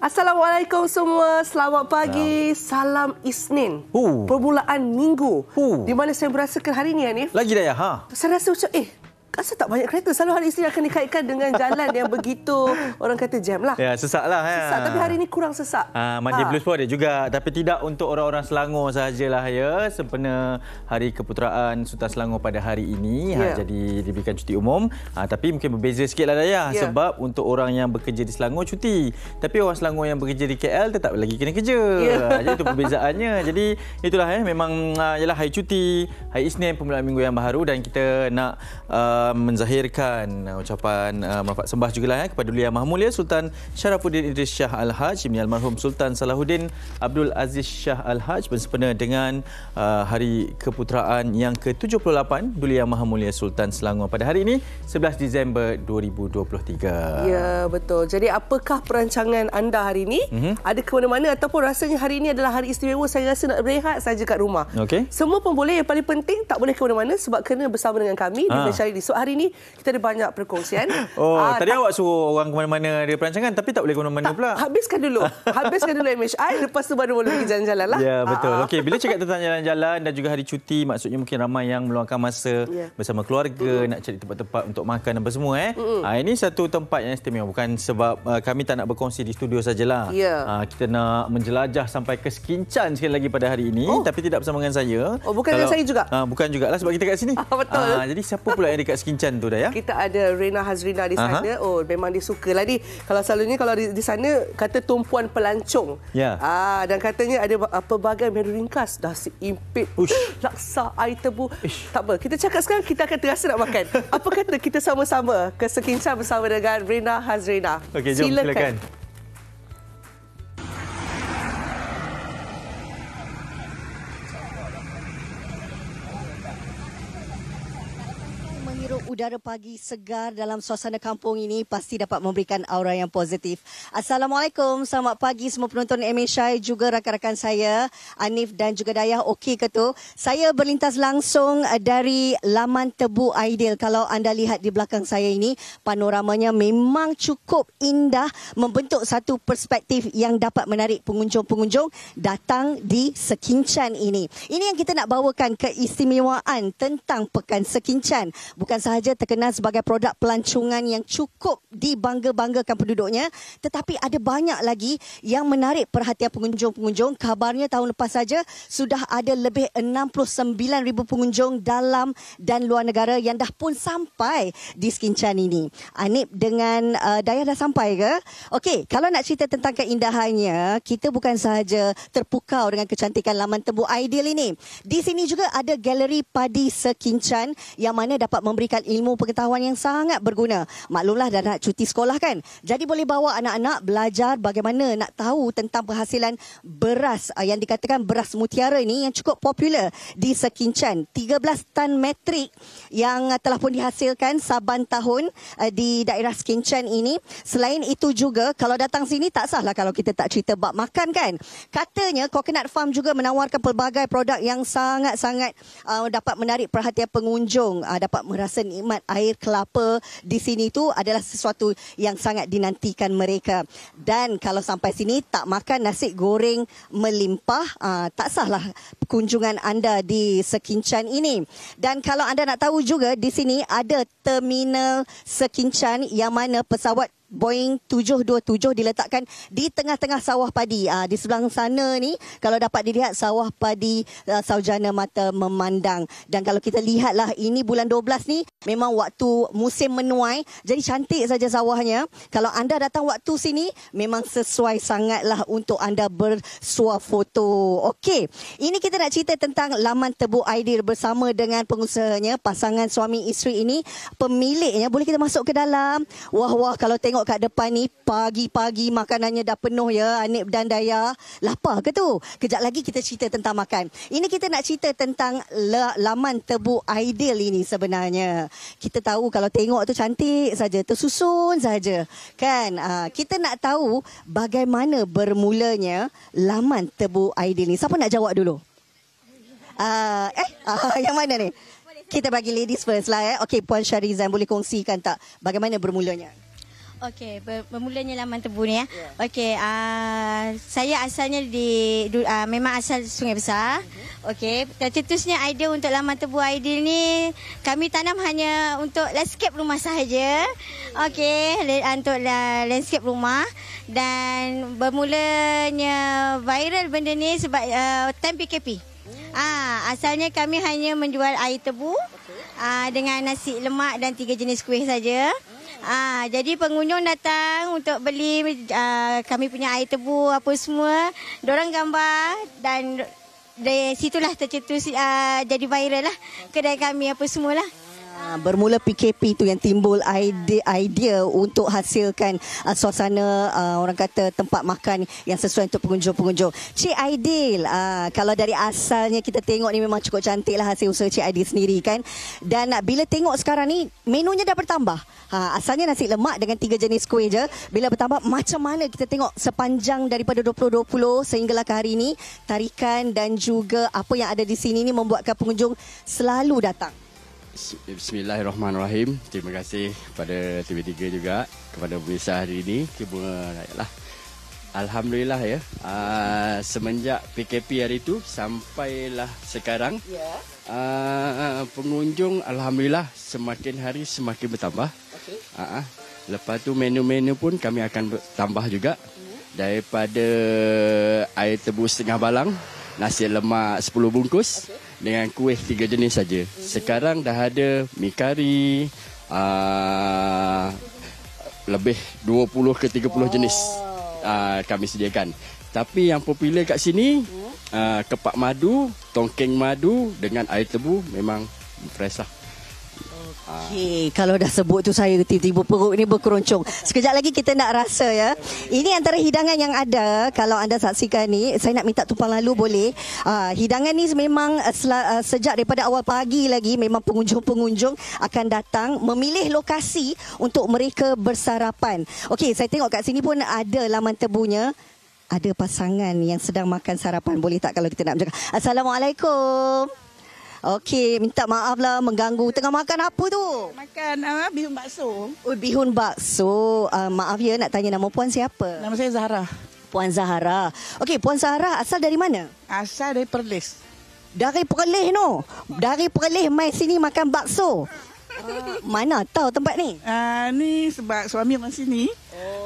Assalamualaikum semua, selamat pagi, salam Isnin, permulaan minggu. Di mana saya merasakan hari ini, Hanif. Lagi dah ya? Saya rasa macam, rasa tak banyak kereta. Selalu hari Isnin akan dikaitkan dengan jalan yang begitu, orang kata jam lah. Ya, sesak lah. Sesak, tapi hari ini kurang sesak. Monday Blues pun ada juga. Tapi tidak untuk orang-orang Selangor sahajalah ya. Sempena Hari Keputeraan Sultan Selangor pada hari ini. Jadi diberikan cuti umum. Tapi mungkin berbeza sikit lah Dayah. Sebab untuk orang yang bekerja di Selangor cuti. Tapi orang Selangor yang bekerja di KL tetap lagi kena kerja. Jadi itu perbezaannya. Jadi itulah memang ialah hari cuti, hari Isnin, permulaan minggu yang baru. Dan kita nak menzahirkan ucapan manfaat sembah jugalah kepada Duli Yang Maha Mulia Sultan Sharafuddin Idris Shah Al-Haj, Ibni Almarhum Sultan Salahuddin Abdul Aziz Shah Al-Haj, bersempena dengan Hari Keputeraan yang ke-78 Duli Yang Maha Mulia Sultan Selangor pada hari ini 11 Disember 2023. Ya, betul. Jadi apakah perancangan anda hari ini? Ada ke mana-mana ataupun rasanya hari ini adalah hari istimewa, saya rasa nak berehat saja kat rumah. Semua pun boleh, yang paling penting tak boleh ke mana-mana sebab kena bersama dengan kami di Syaridi. So hari ini kita ada banyak perkongsian. Tadi awak suruh orang ke mana-mana ada perancangan tapi tak boleh ke mana-mana pula. Habiskan dulu MHI, lepas tu baru boleh pergi jalan-jalan lah. Ya, betul. Okey, bila cakap tentang jalan-jalan dan juga hari cuti, maksudnya mungkin ramai yang meluangkan masa bersama keluarga, nak cari tempat-tempat untuk makan dan apa semua. Ini satu tempat yang istimewa, bukan sebab kami tak nak berkongsi di studio sajalah. Kita nak menjelajah sampai ke Sekincan sekali lagi pada hari ini, tapi tidak bersama dengan saya. Bukan dengan saya juga? Bukan jugalah sebab kita kat sini. Betul. Jadi siapa pula yang dekat Sekincan tu dah ya? Kita ada Rena Hazrina di sana. Memang dia suka lah ni. Kalau selalunya kalau di sana kata tumpuan pelancong. Dan katanya ada pelbagai menu ringkas. Nasi impit, laksa, air tebu. Tak apa, kita cakap sekarang kita akan terasa nak makan. Apa kata kita sama-sama ke Sekincan bersama dengan Rena Hazrina. Okey, jom silakan. Udara pagi segar dalam suasana kampung ini pasti dapat memberikan aura yang positif. Assalamualaikum, selamat pagi semua penonton MHI, juga rakan-rakan saya Hanif dan juga Dayah. Okey ke tu? Saya berlintas langsung dari Laman Tebu Aidil. Kalau anda lihat di belakang saya ini, panoramanya memang cukup indah, membentuk satu perspektif yang dapat menarik pengunjung-pengunjung datang di Sekincan ini. Ini yang kita nak bawakan, keistimewaan tentang Pekan Sekincan. Bukan sahaja terkenal sebagai produk pelancongan yang cukup dibangga-banggakan penduduknya, tetapi ada banyak lagi yang menarik perhatian pengunjung-pengunjung. Kabarnya tahun lepas saja sudah ada lebih 69,000 pengunjung dalam dan luar negara yang dah pun sampai di Sekincan ini. Anip dengan Dayah dah sampai ke? Okey, kalau nak cerita tentang keindahannya, kita bukan sahaja terpukau dengan kecantikan Laman Tebu Aidil ini. Di sini juga ada galeri padi Sekincan yang mana dapat memberikan ilmu pengetahuan yang sangat berguna. Maklumlah dah nak cuti sekolah kan. Jadi boleh bawa anak-anak belajar bagaimana nak tahu tentang penghasilan beras yang dikatakan beras mutiara ini yang cukup popular di Sekincan. 13 tan metrik yang telah pun dihasilkan saban tahun di daerah Sekincan ini. Selain itu juga kalau datang sini tak sahlah kalau kita tak cerita bab makan kan. Katanya Coconut Farm juga menawarkan pelbagai produk yang sangat-sangat dapat menarik perhatian pengunjung. Dapat merasa nikmat air kelapa di sini tu adalah sesuatu yang sangat dinantikan mereka. Dan kalau sampai sini tak makan nasi goreng melimpah, tak sahlah kunjungan anda di Sekincan ini. Dan kalau anda nak tahu juga, di sini ada terminal Sekincan yang mana pesawat Boeing 727 diletakkan di tengah-tengah sawah padi. Di sebelah sana ni kalau dapat dilihat sawah padi saujana mata memandang. Dan kalau kita lihatlah ini bulan 12 ni memang waktu musim menuai, jadi cantik saja sawahnya. Kalau anda datang waktu sini memang sesuai sangatlah untuk anda bersuah foto. Okey, ini kita nak cerita tentang Laman Tebu Aidil bersama dengan pengusahanya, pasangan suami isteri ini, pemiliknya. Boleh kita masuk ke dalam? Wah, kalau tengok kat depan ni pagi-pagi makanannya dah penuh ya, Hanif dan Dayah. Lapar ke tu? Kejap lagi kita cerita tentang makan. Ini kita nak cerita tentang Laman Tebu Aidil ini sebenarnya. Kita tahu kalau tengok tu cantik saja, tersusun saja. Kan? Kita nak tahu bagaimana bermulanya Laman Tebu Aidil ni. Siapa nak jawab dulu? Yang mana ni? Kita bagi ladies first lah. Okey, Puan Syarizan boleh kongsikan tak bagaimana bermulanya? Okey, bermulanya laman tebu ni ya. Okey, saya asalnya memang asal Sungai Besar. Okey, tercetusnya idea untuk laman tebu Aidil ni kami tanam hanya untuk landscape rumah sahaja. Okey, untuk landscape rumah, dan bermulanya viral benda ni sebab time PKP. Asalnya kami hanya menjual air tebu dengan nasi lemak dan 3 jenis kuih saja. Jadi pengunjung datang untuk beli kami punya air tebu apa semua. Diorang gambar dan dari situlah tercetus jadi viral lah kedai kami apa semualah. Bermula PKP tu yang timbul idea untuk hasilkan suasana orang kata tempat makan yang sesuai untuk pengunjung-pengunjung. Cik Aidil, kalau dari asalnya kita tengok ni memang cukup cantik lah hasil usaha Cik Aidil sendiri kan. Dan bila tengok sekarang ni menunya dah bertambah. Asalnya nasi lemak dengan 3 jenis kuih je. Bila bertambah macam mana kita tengok sepanjang daripada 2020 sehinggalah ke hari ini, tarikan dan juga apa yang ada di sini ni membuatkan pengunjung selalu datang. Bismillahirrahmanirrahim. Terima kasih kepada TV3 juga, kepada pemirsa hari ini. Alhamdulillah ya. Semenjak PKP hari itu sampailah sekarang, pengunjung alhamdulillah semakin hari semakin bertambah. Lepas tu menu-menu pun kami akan tambah juga. Daripada air tebu setengah balang, nasi lemak 10 bungkus. Dengan kuih 3 jenis saja. Sekarang dah ada mi kari, lebih 20 ke 30 jenis kami sediakan. Tapi yang popular kat sini, kepak madu, tongkeng madu dengan air tebu memang fresh lah. Okey, kalau dah sebut tu saya tiba-tiba perut ni berkeroncong. Sekejap lagi kita nak rasa ya. Ini antara hidangan yang ada. Kalau anda saksikan ni, saya nak minta tumpang lalu boleh. Hidangan ni memang sejak daripada awal pagi lagi memang pengunjung-pengunjung akan datang memilih lokasi untuk mereka bersarapan. Okey, saya tengok kat sini pun ada laman tebunya. Ada pasangan yang sedang makan sarapan. Boleh tak kalau kita nak bercakap? Assalamualaikum. Okey, minta maaf lah mengganggu. Tengah makan apa tu? Makan bihun bakso. Oh, bihun bakso. Maaf ya, nak tanya nama puan siapa? Nama saya Zahra. Puan Zahra. Okey, Puan Zahra asal dari mana? Asal dari Perlis. Dari Perlis no. Dari Perlis mai sini makan bakso. Mana tahu tempat ni? Ni sebab suami orang sini.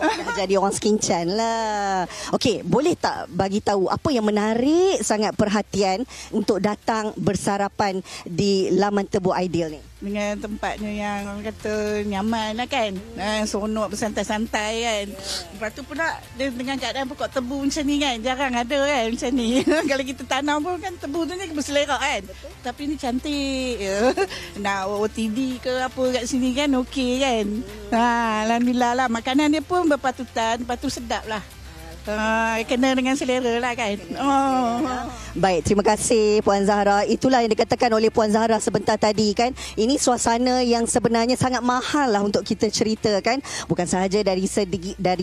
Dah jadi orang Skincan lah. Okey, boleh tak bagi tahu apa yang menarik sangat perhatian untuk datang bersarapan di laman tebu Aidil ni? Dengan tempatnya yang orang kata nyaman lah kan. Seronok bersantai-santai kan. Lepas tu pula dengan keadaan pokok tebu macam ni kan. Jarang ada kan macam ni. Kalau kita tanam pun kan tebu tu ni berselerak kan. Betul. Tapi ni cantik. Nak OTD ke apa kat sini kan okey kan. Alhamdulillah lah. Makanan dia pun berpatutan. Lepas tu sedap lah. Kena dengan selera lah kan. Baik, terima kasih Puan Zahra. Itulah yang dikatakan oleh Puan Zahra sebentar tadi kan. Ini suasana yang sebenarnya sangat mahal lah untuk kita ceritakan. Bukan sahaja dari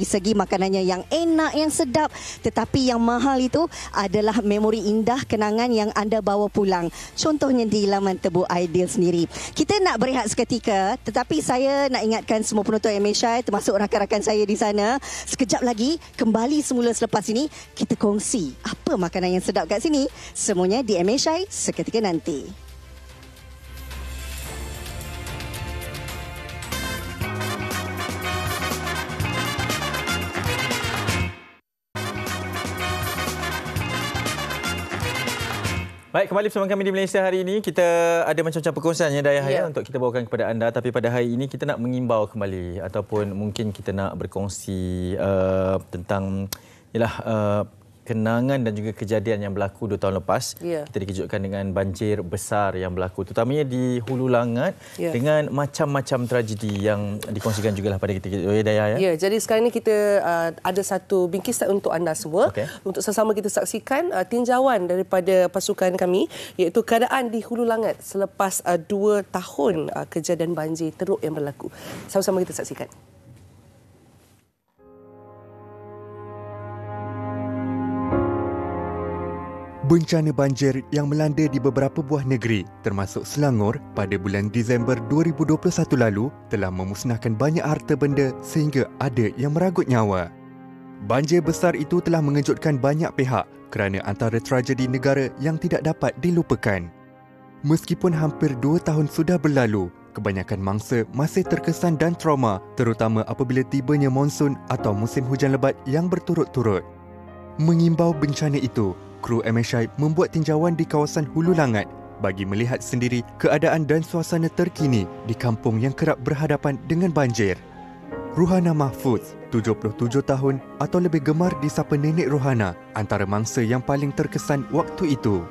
segi makanannya yang enak, yang sedap, tetapi yang mahal itu adalah memori indah, kenangan yang anda bawa pulang. Contohnya di laman tebu Aidil sendiri. Kita nak berehat seketika, tetapi saya nak ingatkan semua penonton MHI termasuk rakan-rakan saya di sana, sekejap lagi kembali semula selepas ini kita kongsi apa makanan yang sedap kat sini. Semuanya di MHI seketika nanti. Baik, kembali bersama kami di Malaysia hari ini. Kita ada macam-macam perkongsian ya Dayah ya untuk kita bawakan kepada anda. Tapi pada hari ini kita nak mengimbau kembali ataupun mungkin kita nak berkongsi tentang kenangan dan juga kejadian yang berlaku 2 tahun lepas. Kita dikejutkan dengan banjir besar yang berlaku, terutamanya di Hulu Langat dengan macam-macam tragedi yang dikongsikan jugalah pada kita Dayah ya. Jadi sekarang ni kita ada satu bingkisan untuk anda semua. Untuk sama-sama kita saksikan tinjauan daripada pasukan kami, iaitu keadaan di Hulu Langat selepas 2 tahun kejadian banjir teruk yang berlaku. Sama-sama kita saksikan. Bencana banjir yang melanda di beberapa buah negeri termasuk Selangor pada bulan Disember 2021 lalu telah memusnahkan banyak harta benda sehingga ada yang meragut nyawa. Banjir besar itu telah mengejutkan banyak pihak kerana antara tragedi negara yang tidak dapat dilupakan. Meskipun hampir 2 tahun sudah berlalu, kebanyakan mangsa masih terkesan dan trauma terutama apabila tibanya monsun atau musim hujan lebat yang berturut-turut. Mengimbau bencana itu, kru MSI membuat tinjauan di kawasan Hulu Langat bagi melihat sendiri keadaan dan suasana terkini di kampung yang kerap berhadapan dengan banjir. Ruhana Mahfuz, 77 tahun atau lebih gemar disapa Nenek Ruhana, antara mangsa yang paling terkesan waktu itu.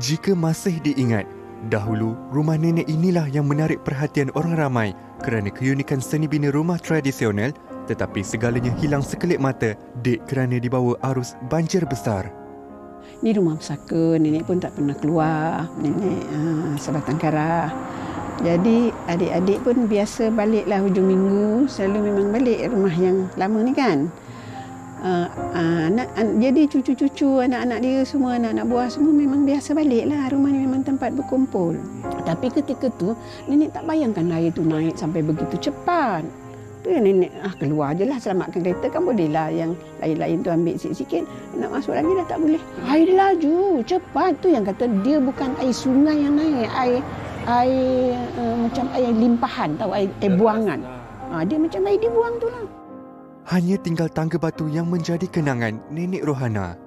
Jika masih diingat, dahulu rumah nenek inilah yang menarik perhatian orang ramai kerana keunikan seni bina rumah tradisional, tetapi segalanya hilang sekelip mata dek kerana dibawa arus banjir besar. Ni rumah pesaka, nenek pun tak pernah keluar, nenek sebatang kara. Jadi adik-adik pun biasa baliklah hujung minggu, selalu memang balik rumah yang lama ni kan. Jadi cucu-cucu, anak-anak dia semua, anak-anak buah semua memang biasa baliklah. Rumah ni memang tempat berkumpul. Tapi ketika tu, nenek tak bayangkan air tu naik sampai begitu cepat. Tu yang nenek keluar je lah, selamatkan kereta kan bolehlah. Yang lain-lain tu ambil sikit-sikit, nak masuk lagi dah tak boleh. Air dia laju, cepat. Tu yang kata dia bukan air sungai yang naik, air macam air limpahan, tahu, air buangan. Dia macam air dibuang tu lah. Hanya tinggal tangga batu yang menjadi kenangan Nenek Rohana.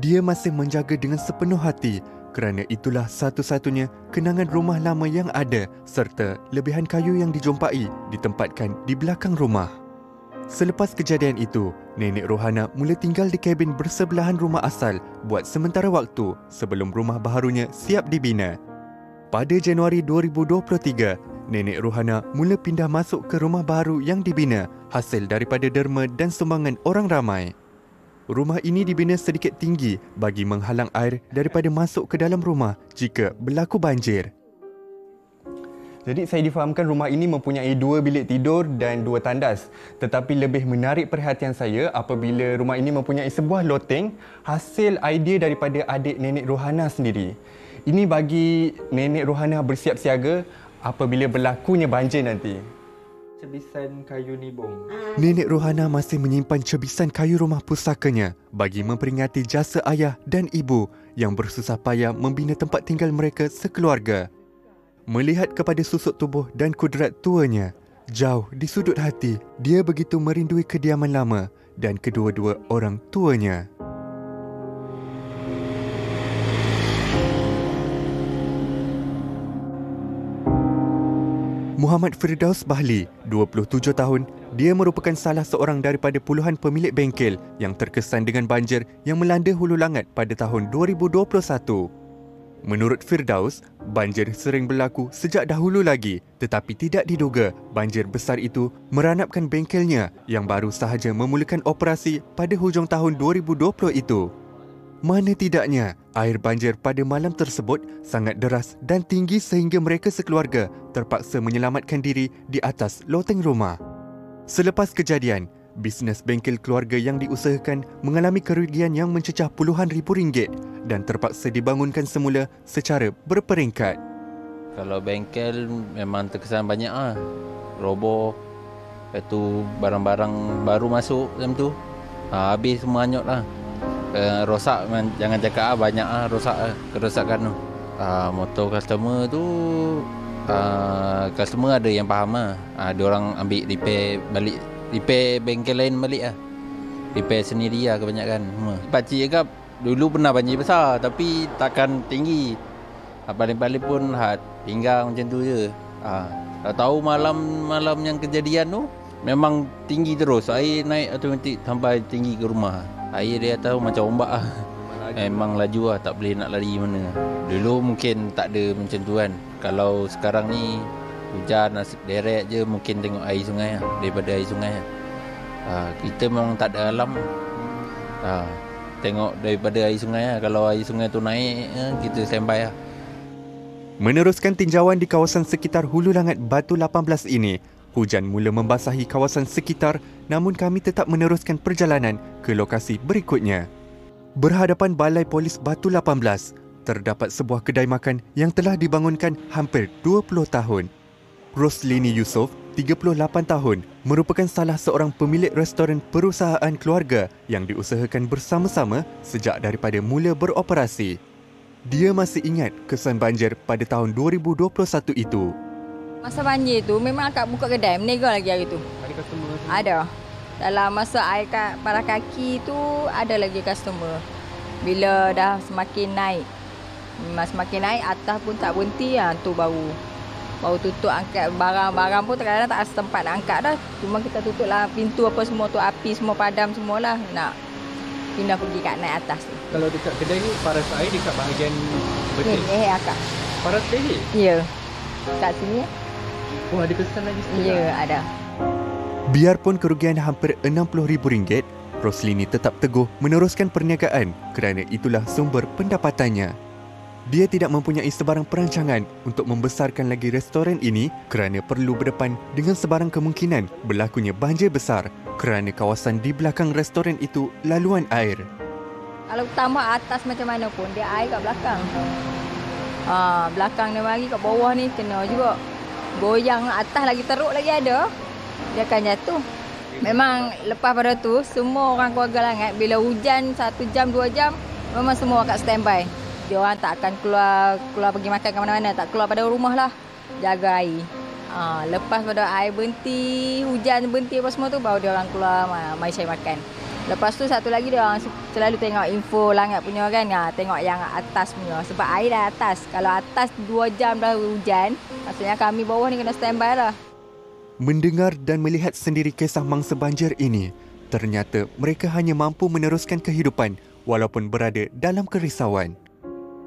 Dia masih menjaga dengan sepenuh hati kerana itulah satu-satunya kenangan rumah lama yang ada serta lebihan kayu yang dijumpai ditempatkan di belakang rumah. Selepas kejadian itu, Nenek Rohana mula tinggal di kabin bersebelahan rumah asal buat sementara waktu sebelum rumah baharunya siap dibina. Pada Januari 2023, Nenek Rohana mula pindah masuk ke rumah baru yang dibina hasil daripada derma dan sumbangan orang ramai. Rumah ini dibina sedikit tinggi bagi menghalang air daripada masuk ke dalam rumah jika berlaku banjir. Jadi saya difahamkan rumah ini mempunyai 2 bilik tidur dan 2 tandas. Tetapi lebih menarik perhatian saya apabila rumah ini mempunyai sebuah loteng hasil idea daripada adik Nenek Rohana sendiri. Ini bagi Nenek Rohana bersiap siaga apabila berlakunya banjir nanti. Cebisan kayu nibong. Nenek Rohana masih menyimpan cebisan kayu rumah pusakanya bagi memperingati jasa ayah dan ibu yang bersusah payah membina tempat tinggal mereka sekeluarga. Melihat kepada susuk tubuh dan kudrat tuanya, jauh di sudut hati, dia begitu merindui kediaman lama dan kedua-dua orang tuanya. Muhammad Firdaus Bahli, 27 tahun, dia merupakan salah seorang daripada puluhan pemilik bengkel yang terkesan dengan banjir yang melanda Hulu Langat pada tahun 2021. Menurut Firdaus, banjir sering berlaku sejak dahulu lagi tetapi tidak diduga banjir besar itu meranapkan bengkelnya yang baru sahaja memulakan operasi pada hujung tahun 2020 itu. Mana tidaknya, air banjir pada malam tersebut sangat deras dan tinggi sehingga mereka sekeluarga terpaksa menyelamatkan diri di atas loteng rumah. Selepas kejadian, bisnes bengkel keluarga yang diusahakan mengalami kerugian yang mencecah puluhan ribu ringgit dan terpaksa dibangunkan semula secara berperingkat. Kalau bengkel memang terkesan banyak roboh. Lepas tu barang-barang baru masuk macam tu. Habis semua hanyut lah. Rosak, jangan cakap banyak rosak kerosakan tu. Motor customer tu customer ada yang faham dia orang ambil repair balik, repair bengkel lain balik repair sendiri kebanyakan. Pakcik cakap dulu pernah banjir besar tapi takkan tinggi. Paling-paling pun pinggang macam tu je. Tahu malam yang kejadian tu memang tinggi terus, air naik automatik sampai tinggi ke rumah. Air dia tahu macam ombak memang laju tak boleh nak lari mana. Dulu mungkin tak ada macam tu kan. Kalau sekarang ni hujan deret je mungkin tengok air sungai daripada air sungai. Kita memang tak ada alam. Tengok daripada air sungai Kalau air sungai tu naik kita standby Meneruskan tinjauan di kawasan sekitar Hulu Langat Batu 18 ini, hujan mula membasahi kawasan sekitar namun kami tetap meneruskan perjalanan ke lokasi berikutnya. Berhadapan Balai Polis Batu 18, terdapat sebuah kedai makan yang telah dibangunkan hampir 20 tahun. Roslini Yusof, 38 tahun, merupakan salah seorang pemilik restoran perusahaan keluarga yang diusahakan bersama-sama sejak daripada mula beroperasi. Dia masih ingat kesan banjir pada tahun 2021 itu. Masa banjir tu memang akak buka kedai, meniaga lagi hari tu. Ada customer? Ada. Dalam masa air para kaki tu ada lagi customer. Bila dah semakin naik, atas pun tak berhenti, tu baru tutup angkat barang-barang pun kadang-kadang tak ada tempat nak angkat dah. Cuma kita tutup lah pintu apa semua tu, api semua padam semualah, nak pindah pergi kat naik atas tu. Kalau dekat kedai ni paras air dekat bahagian betul. Akak. Paras leher? Ya. Kat sini. Oh, ada kesan lagi sikit. Ya, ada. Biarpun kerugian hampir RM60,000, Roslini tetap teguh meneruskan perniagaan kerana itulah sumber pendapatannya. Dia tidak mempunyai sebarang perancangan untuk membesarkan lagi restoran ini kerana perlu berdepan dengan sebarang kemungkinan berlakunya banjir besar kerana kawasan di belakang restoran itu laluan air. Kalau tambah atas macam mana pun, dia air kat belakang. Belakang dia mari kat bawah ni kena juga. Goyang atas lagi teruk lagi ada, dia akan jatuh. Memang lepas pada tu, semua orang keluarga Langat bila hujan 1 jam 2 jam, memang semua kat standby. Dia orang tak akan keluar pergi makan ke mana-mana, tak keluar pada rumah lah, jaga air. Lepas pada air berhenti, hujan berhenti apa semua tu, baru dia orang keluar mai cari makan. Lepas tu satu lagi dia orang selalu tengok info Langat punya kan, tengok yang atas punya sebab air dah atas. Kalau atas 2 jam dah hujan, maksudnya kami bawah ni kena standby lah. Mendengar dan melihat sendiri kisah mangsa banjir ini, ternyata mereka hanya mampu meneruskan kehidupan walaupun berada dalam kerisauan.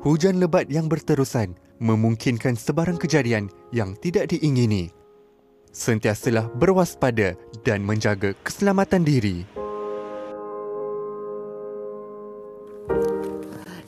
Hujan lebat yang berterusan memungkinkan sebarang kejadian yang tidak diingini. Sentiasalah berwaspada dan menjaga keselamatan diri.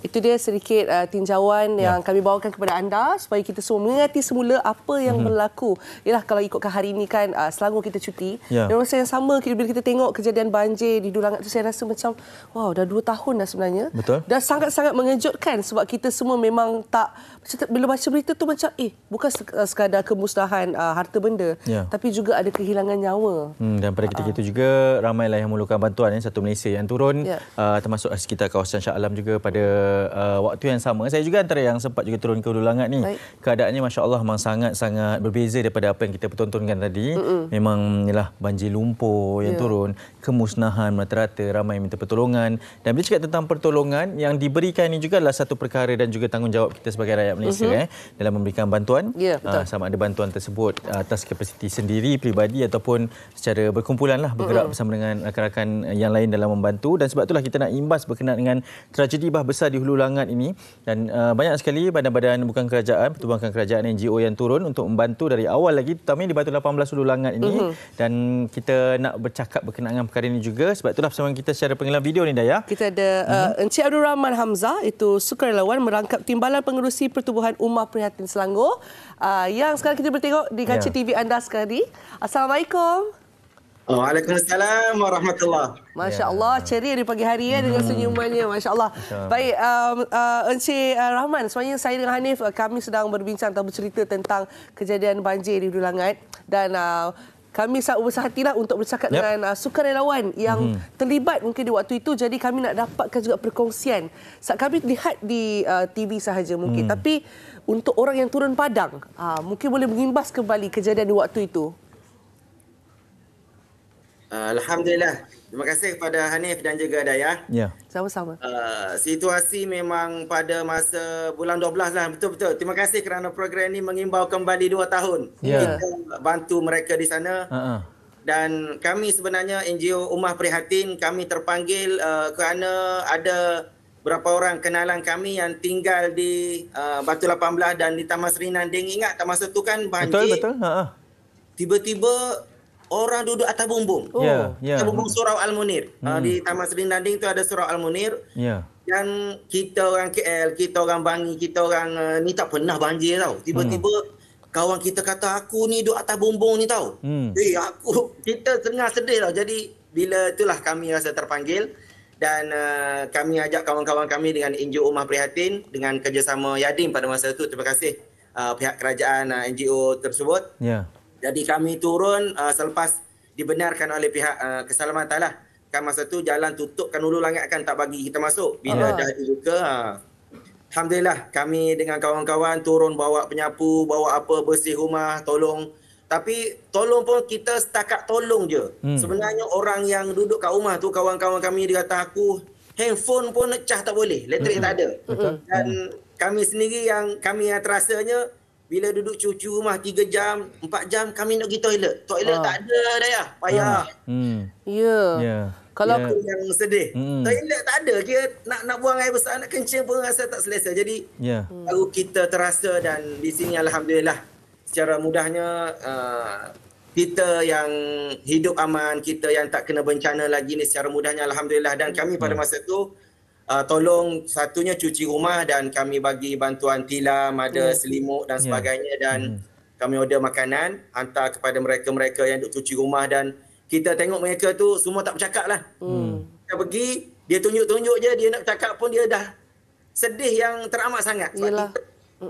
Itu dia sedikit tinjauan yang kami bawakan kepada anda supaya kita semua mengerti semula apa yang berlaku. Yalah, kalau ikutkan hari ini kan Selangor kita cuti. Dan masa yang sama bila kita tengok kejadian banjir di Hulu Langat tu, saya rasa macam wow, dah 2 tahun dah sebenarnya. Betul. Dah sangat-sangat mengejutkan sebab kita semua memang tak, bila baca berita tu macam bukan sekadar kemusnahan harta benda, tapi juga ada kehilangan nyawa. Dan pada ketika itu juga ramailah yang memerlukan bantuan, Satu Malaysia yang turun, termasuk sekitar kawasan Shah Alam juga pada waktu yang sama. Saya juga antara yang sempat juga turun ke Hulu Langat ni. Keadaannya masya-Allah memang sangat-sangat berbeza daripada apa yang kita pertontonkan tadi. Memang ialah banjir lumpur yang turun, kemusnahan merata-rata, ramai yang minta pertolongan. Dan bila cakap tentang pertolongan yang diberikan ini juga adalah satu perkara dan juga tanggungjawab kita sebagai rakyat Malaysia dalam memberikan bantuan. Sama ada bantuan tersebut atas kapasiti sendiri peribadi ataupun secara berkumpulan lah, bergerak bersama dengan rakan-rakan yang lain dalam membantu. Dan sebab itulah kita nak imbas berkenaan dengan tragedi bah besar di Hulu Langat ini, dan banyak sekali badan-badan bukan kerajaan, pertubuhan kerajaan, NGO yang turun untuk membantu dari awal lagi, terutamanya di Batu 18 Hulu Langat ini. Dan kita nak bercakap berkenaan dengan perkara ini juga. Sebab itulah bersama kita secara penggelam video ni, Daya. Kita ada Encik Abdul Rahman Hamzah, itu sukarelawan merangkap Timbalan Pengerusi Pertubuhan Ummah Prihatin Selangor, yang sekarang kita bertengok di kaca TV anda sekali. Assalamualaikum. Waalaikumsalam warahmatullahi. Masya-Allah, ceria di pagi hari dengan senyumannya, masya-Allah. Baik, Encik Rahman, sebenarnya saya dengan Hanif kami sedang berbincang atau bercerita tentang kejadian banjir di Hulu Langat, dan kami sangat berbesar hatilah untuk bercakap dengan sukarelawan yang terlibat mungkin di waktu itu. Jadi kami nak dapatkan juga perkongsian. Kami lihat di TV sahaja mungkin, tapi untuk orang yang turun padang, mungkin boleh mengimbas kembali kejadian di waktu itu. Alhamdulillah. Terima kasih kepada Hanif dan juga Daya. Ya. Sama-sama. Situasi memang pada masa bulan 12 lah. Betul-betul. Terima kasih kerana program ini mengimbau kembali 2 tahun. Kita bantu mereka di sana. Dan kami sebenarnya NGO Ummah Prihatin, kami terpanggil kerana ada berapa orang kenalan kami yang tinggal di Batu 18 dan di Taman Seri Nanding. Ingat tak masa tu kan banjir? Betul. Tiba-tiba orang duduk atas bumbung. Atas bumbung Surau Al-Munir. Di Taman Seri Nanding tu ada Surau Al-Munir. Dan kita orang KL, kita orang Bangi, kita orang ni tak pernah banjir tau. Tiba-tiba kawan kita kata, aku ni duduk atas bumbung ni tau. Kita tengah sedih tau. Jadi bila itulah kami rasa terpanggil. Dan kami ajak kawan-kawan kami dengan NGO Umah Prihatin dengan kerjasama Yadim pada masa itu. Terima kasih pihak kerajaan NGO tersebut. Jadi kami turun selepas dibenarkan oleh pihak keselamatan lah. Kan masa tu jalan tutup kan Hulu Langit kan tak bagi kita masuk. Bila dah dibuka, alhamdulillah kami dengan kawan-kawan turun bawa penyapu, bawa apa, bersih rumah, tolong. Tapi tolong pun kita setakat tolong je. Sebenarnya orang yang duduk kat rumah tu, kawan-kawan kami dia kata aku, handphone pun nak charge tak boleh, elektrik tak ada. Dan kami sendiri yang terasanya, bila duduk cuci rumah 3 jam, 4 jam, kami nak pergi toilet. Toilet tak ada dah, payah. Kalau aku yang sedih. Toilet tak ada. Kira nak buang air besar, nak kencing pun rasa tak selesa. Jadi baru kita terasa dan di sini alhamdulillah secara mudahnya kita yang hidup aman, kita yang tak kena bencana lagi ni secara mudahnya alhamdulillah. Dan kami pada masa tu tolong satunya cuci rumah dan kami bagi bantuan tilam, ada selimut dan sebagainya dan kami order makanan hantar kepada mereka-mereka yang duk cuci rumah dan kita tengok mereka tu semua tak bercakap lah. Kita pergi, dia tunjuk-tunjuk je, dia nak bercakap pun dia dah sedih yang teramat sangat. Sebab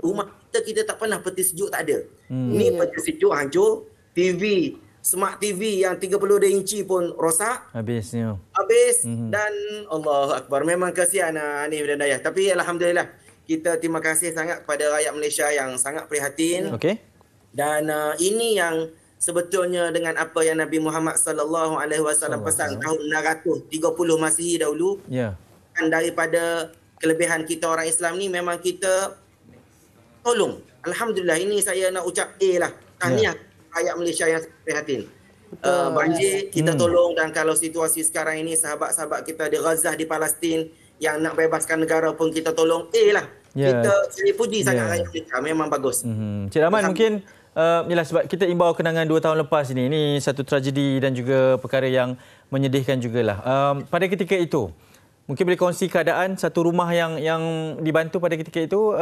rumah kita tak pernah peti sejuk tak ada. Ni peti sejuk hancur, TV, smart TV yang 32 inci pun rosak. Habis. Dan Allahu Akbar. Memang kesian Hanif dan Dayah. Tapi alhamdulillah kita terima kasih sangat kepada rakyat Malaysia yang sangat prihatin. Dan ini yang sebetulnya dengan apa yang Nabi Muhammad sallallahu alaihi wasallam pesan tahun 630 Masihi dahulu. Dan daripada kelebihan kita orang Islam ni memang kita tolong. Alhamdulillah, ini saya nak ucap lah. Tahniah rakyat Malaysia yang prihatin. Banjir kita tolong dan kalau situasi sekarang ini sahabat-sahabat kita di Gaza, di Palestin yang nak bebaskan negara pun kita tolong lah. Kita puji sangat rakyat Malaysia. Memang bagus. Cik Rahman mungkin inilah sebab kita imbau kenangan 2 tahun lepas ini. Ini satu tragedi dan juga perkara yang menyedihkan jugalah. Pada ketika itu mungkin boleh kongsi keadaan satu rumah yang dibantu pada ketika itu,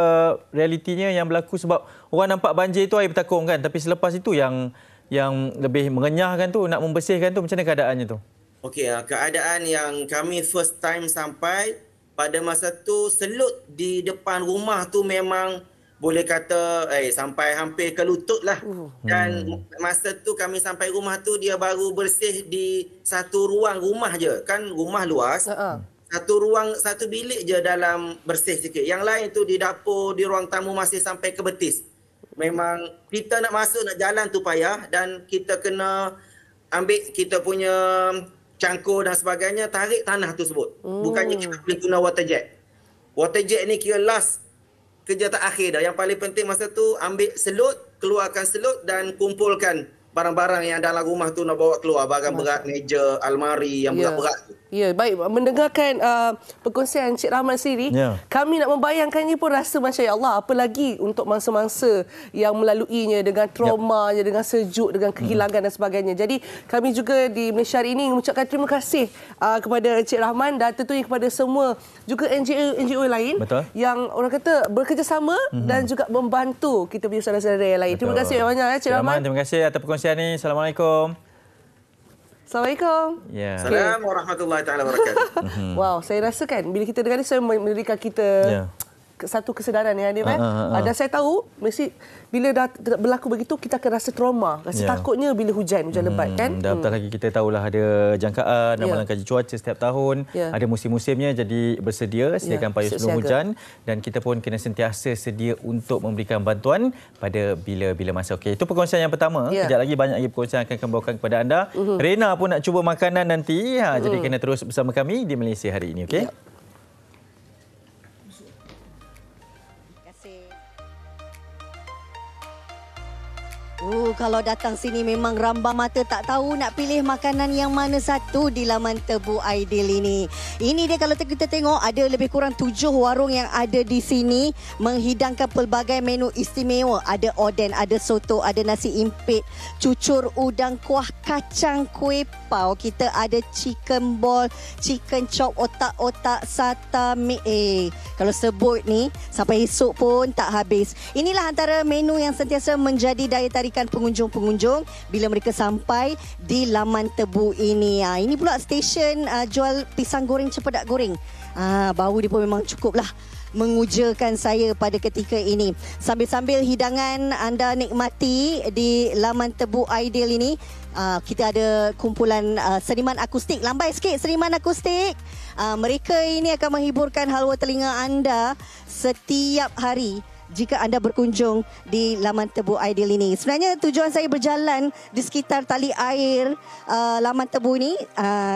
realitinya yang berlaku sebab orang nampak banjir itu air bertakung kan, tapi selepas itu yang lebih mengenyahkan tu, nak membersihkan tu, macam mana keadaannya tu? Okey, keadaan yang kami first time sampai pada masa tu selut di depan rumah tu memang boleh kata sampai hampir ke lutut lah. Dan masa tu kami sampai rumah tu dia baru bersih di satu ruang rumah je. Kan rumah luas. Satu bilik je dalam bersih sikit. Yang lain tu di dapur, di ruang tamu masih sampai ke betis. Memang kita nak masuk, nak jalan tu payah dan kita kena ambil kita punya cangkul dan sebagainya, tarik tanah tu sebut. Bukannya kita boleh guna water jet. Water jet ni kira last kerja tak akhir dah. Yang paling penting masa tu ambil selut, keluarkan selut dan kumpulkan barang-barang yang dalam rumah tu nak bawa keluar. Barang berat, meja, almari yang berat-berat tu. Ya, baik. Mendengarkan perkongsian Cik Rahman sendiri, kami nak membayangkannya pun rasa macam ya Allah, apalagi untuk mangsa-mangsa yang melaluinya dengan traumanya, dengan sejuk, dengan kehilangan dan sebagainya. Jadi kami juga di Malaysia hari ini mengucapkan terima kasih kepada Cik Rahman dan tentunya kepada semua juga NGO lain yang orang kata bekerjasama dan juga membantu kita punya saudara-saudara yang lain. Terima kasih banyak Cik Rahman. Terima kasih atas perkongsian ini. Assalamualaikum. Assalamualaikum. Assalamualaikum warahmatullahi taala wabarakatuh. Wow, saya rasa kan bila kita dengar ni saya memberikan kita satu kesedaran ya Hanif dan saya tahu mesti bila dah berlaku begitu kita akan rasa trauma, rasa takutnya bila hujan lebat kan. Dah betul lagi kita tahulah ada jangkaan ramalan kaji cuaca setiap tahun, ada musim-musimnya, jadi bersedia sediakan payung sebelum hujan dan kita pun kena sentiasa sedia untuk memberikan bantuan pada bila-bila masa. Okey, itu perkongsian yang pertama. Kejap lagi banyak lagi perkongsian akan kami bawakan kepada anda. Rena pun nak cuba makanan nanti, jadi kena terus bersama kami di Malaysia hari ini, okey? Kalau datang sini memang rambang mata, tak tahu nak pilih makanan yang mana satu di laman Tebu Aidil ini. Ini dia kalau kita tengok ada lebih kurang 7 warung yang ada di sini menghidangkan pelbagai menu istimewa. Ada oden, ada soto, ada nasi impit, cucur udang, kuah kacang, kuih pau. Kita ada chicken ball, chicken chop, otak-otak, sata, mie. Kalau sebut ni sampai esok pun tak habis. Inilah antara menu yang sentiasa menjadi daya tarik menghiburkan pengunjung-pengunjung bila mereka sampai di Laman Tebu ini. Ini pula stesen jual pisang goreng cepedak goreng. Bau dia pun memang cukup lah mengujakan saya pada ketika ini. Sambil-sambil hidangan anda nikmati di Laman Tebu Ideal ini, kita ada kumpulan seniman akustik. Lambai sikit seniman akustik. Mereka ini akan menghiburkan halwa telinga anda setiap hari jika anda berkunjung di Laman Tebu Ideal ini. Sebenarnya tujuan saya berjalan di sekitar tali air Laman Tebu ini,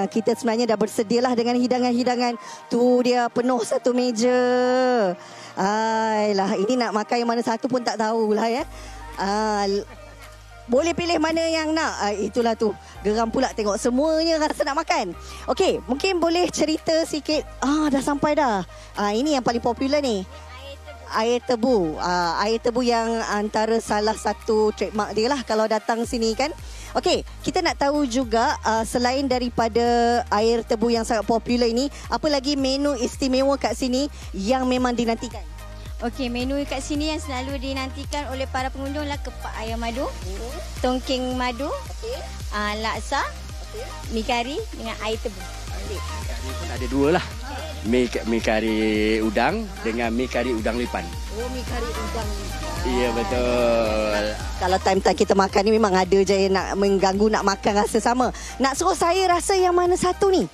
kita sebenarnya dah bersedialah dengan hidangan-hidangan. Tu dia penuh satu meja. Ailah, ini nak makan yang mana satu pun tak tahulah ya. Boleh pilih mana yang nak. Itulah tu. Geram pula tengok semuanya rasa nak makan. Okey, mungkin boleh cerita sikit. Dah sampai dah. Ini yang paling popular ni. Air tebu. Air tebu yang antara salah satu trademark dia lah kalau datang sini kan. Okey, kita nak tahu juga selain daripada air tebu yang sangat popular ini, apa lagi menu istimewa kat sini yang memang dinantikan? Okey, menu kat sini yang selalu dinantikan oleh para pengunjung adalah kepak ayam madu, tongking madu, laksa, mi kari dengan air tebu. Mi kari pun ada dua lah. Mi kari udang dengan mi kari udang lipan. Oh, mi kari udang lipan. Iya, betul. Kalau time-time kita makan ni memang ada je yang nak mengganggu nak makan rasa sama. Nak suruh saya rasa yang mana satu ni?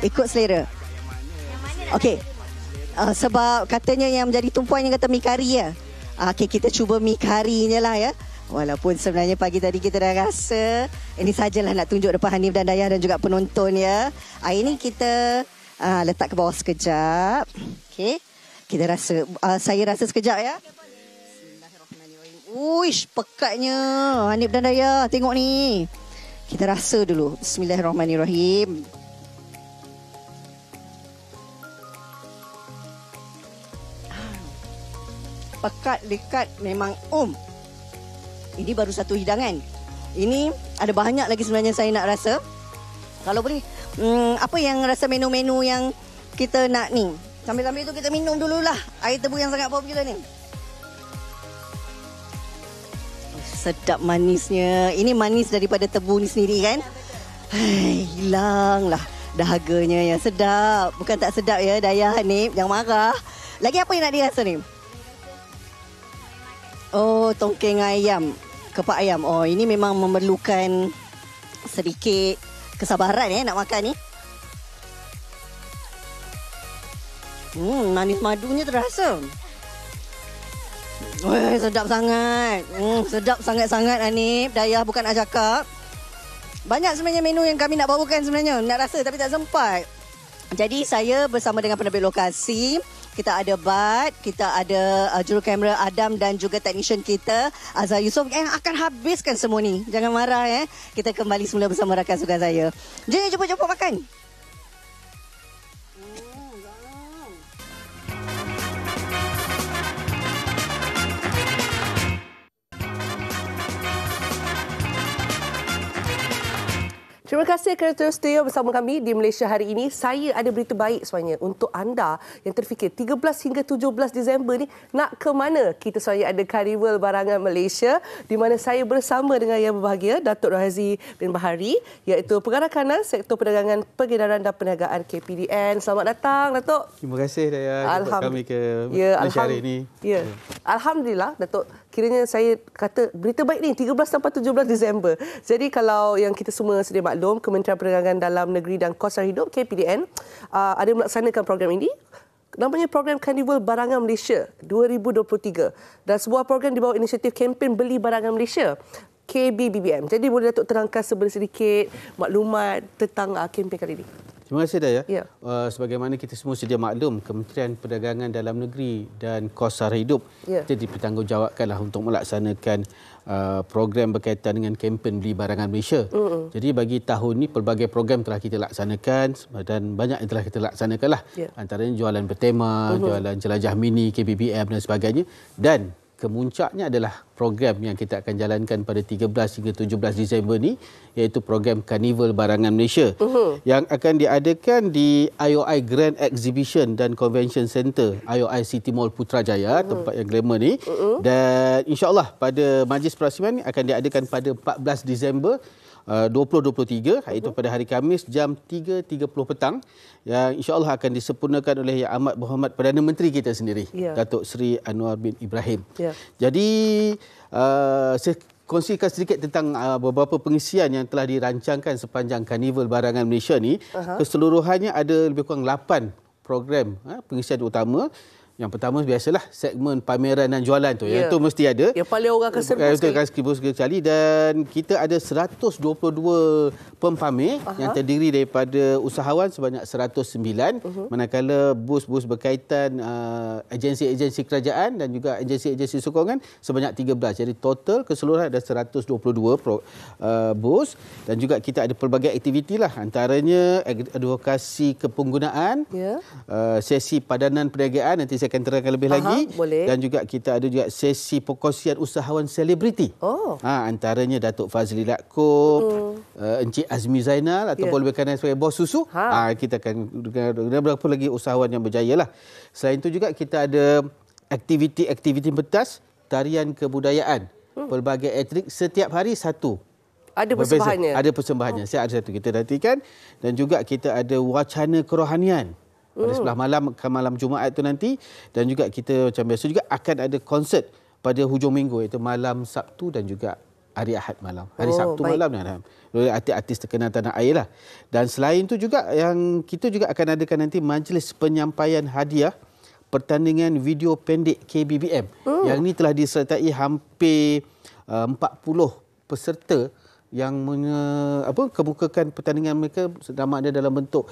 Ikut selera. Okey. Sebab katanya yang menjadi tumpuan yang kata mi kari ya. Okey, kita cuba mi karinya lah ya. Walaupun sebenarnya pagi tadi kita dah rasa. Ini sajalah nak tunjuk depan Hanif dan Dayah dan juga penonton ya. Ini kita letak ke bawah sekejap. Okey. Kita rasa, saya rasa sekejap ya. Bismillahirrahmanirrahim. Uish, pekatnya Hanif dan Dayah. Tengok ni. Kita rasa dulu. Bismillahirrahmanirrahim. Pekat, dekat, memang Ini baru satu hidangan. Ini ada banyak lagi sebenarnya saya nak rasa. Kalau boleh, apa yang rasa menu-menu yang kita nak ni? Sambil-sambil tu kita minum dululah air tebu yang sangat popular ni. Sedap manisnya. Ini manis daripada tebu ni sendiri kan? Hilanglah dahaganya yang sedap. Bukan tak sedap ya, Dayah, Hanif. Jangan marah. Lagi apa yang nak dirasa ni? Oh, tongkeng ayam. Kepak ayam. Oh, ini memang memerlukan sedikit kesabaran nak makan ni. Manis madunya terasa. Sedap sangat. Sedap sangat-sangat Hanif. Dayah, bukan nak cakap. Banyak sebenarnya menu yang kami nak bawakan sebenarnya. Nak rasa tapi tak sempat. Jadi saya bersama dengan penerbit lokasi. Kita ada Bat, kita ada jurukamera Adam dan juga technician kita Azhar Yusof yang akan habiskan semua ni. Jangan marah Kita kembali semula bersama rakan sukan saya. Jom jumpa makan. Terima kasih kerana terus setia bersama kami di Malaysia hari ini. Saya ada berita baik sebenarnya untuk anda yang terfikir 13 hingga 17 Disember ni nak ke mana? Kita sebenarnya ada Karnival Barangan Malaysia di mana saya bersama dengan yang berbahagia Datuk Razi bin Bahari iaitu Pengarah Kanan Sektor Perdagangan, Pengedaran dan Perniagaan KPDN. Selamat datang Datuk. Terima kasih Dayah jemput kami ke Malaysia hari ini. Ya. Alhamdulillah Datuk. Kiranya saya kata berita baik ni 13 sampai 17 Disember. Jadi kalau yang kita semua sedia maklum, Kementerian Perdagangan Dalam Negeri dan Kos Sara Hidup KPDN ada melaksanakan program ini. Namanya program Karnival Barangan Malaysia 2023 dan sebuah program di bawah inisiatif kempen Beli Barangan Malaysia KBBBM. Jadi boleh Datuk terangkan sedikit maklumat tentang kempen kali ini. Terima kasih Dayah. Ya. Sebagaimana kita semua sedia maklum, Kementerian Perdagangan Dalam Negeri dan Kos Sara Hidup kita dipertanggungjawabkanlah untuk melaksanakan program berkaitan dengan kempen Beli Barangan Malaysia. Jadi bagi tahun ini pelbagai program telah kita laksanakan dan banyak yang telah kita laksanakanlah. Antaranya jualan bertema, jualan jelajah mini, KBBM dan sebagainya. Dan kemuncaknya adalah program yang kita akan jalankan pada 13 hingga 17 Disember ni, iaitu program Karnival Barangan Malaysia yang akan diadakan di IOI Grand Exhibition dan Convention Center, IOI City Mall Putrajaya, tempat yang glamour ni. Dan insya-Allah pada majlis perasiman akan diadakan pada 14 Disember 2023, iaitu pada hari Khamis jam 3.30 petang, yang insya-Allah akan disempurnakan oleh Yang Amat Berhormat Perdana Menteri kita sendiri, Datuk Seri Anwar bin Ibrahim. Jadi saya kongsikan sedikit tentang beberapa pengisian yang telah dirancangkan sepanjang Karnival Barangan Malaysia ni. Keseluruhannya ada lebih kurang 8 program pengisian utama. Yang pertama biasalah segmen pameran dan jualan tu. Yang itu mesti ada. Yang paling orang akan serbu sekali. Dan kita ada 122 pempamer yang terdiri daripada usahawan sebanyak 109. Manakala bus-bus berkaitan agensi-agensi kerajaan dan juga agensi-agensi sokongan sebanyak 13. Jadi total keseluruhan ada 122 bus. Dan juga kita ada pelbagai aktiviti lah. Antaranya advokasi kepenggunaan, sesi padanan perniagaan, nanti saya akan terangkan lebih lagi. Boleh. Dan juga kita ada juga sesi perkongsian usahawan selebriti. Antaranya Datuk Fazli Latkop, Encik Azmi Zainal ataupun lebih kenal sebagai Bos Susu. Kita akan dan berapa lagi usahawan yang berjaya lah. Selain itu juga kita ada aktiviti-aktiviti pentas, tarian kebudayaan, pelbagai etnik, setiap hari satu. Ada persembahannya. Ada persembahannya. Saya ada satu kita nantikan. Dan juga kita ada wacana kerohanian pada sebelah malam Jumaat itu nanti. Dan juga kita macam biasa juga akan ada konsert pada hujung minggu, iaitu malam Sabtu dan juga hari Ahad malam. Hari Sabtu malam dan oleh artis-artis terkenal tanah air lah. Dan selain itu juga yang kita juga akan adakan nanti majlis penyampaian hadiah pertandingan video pendek KBBM. Yang ini telah disertai hampir 40 peserta yang kemukakan pertandingan mereka, sama ada dalam bentuk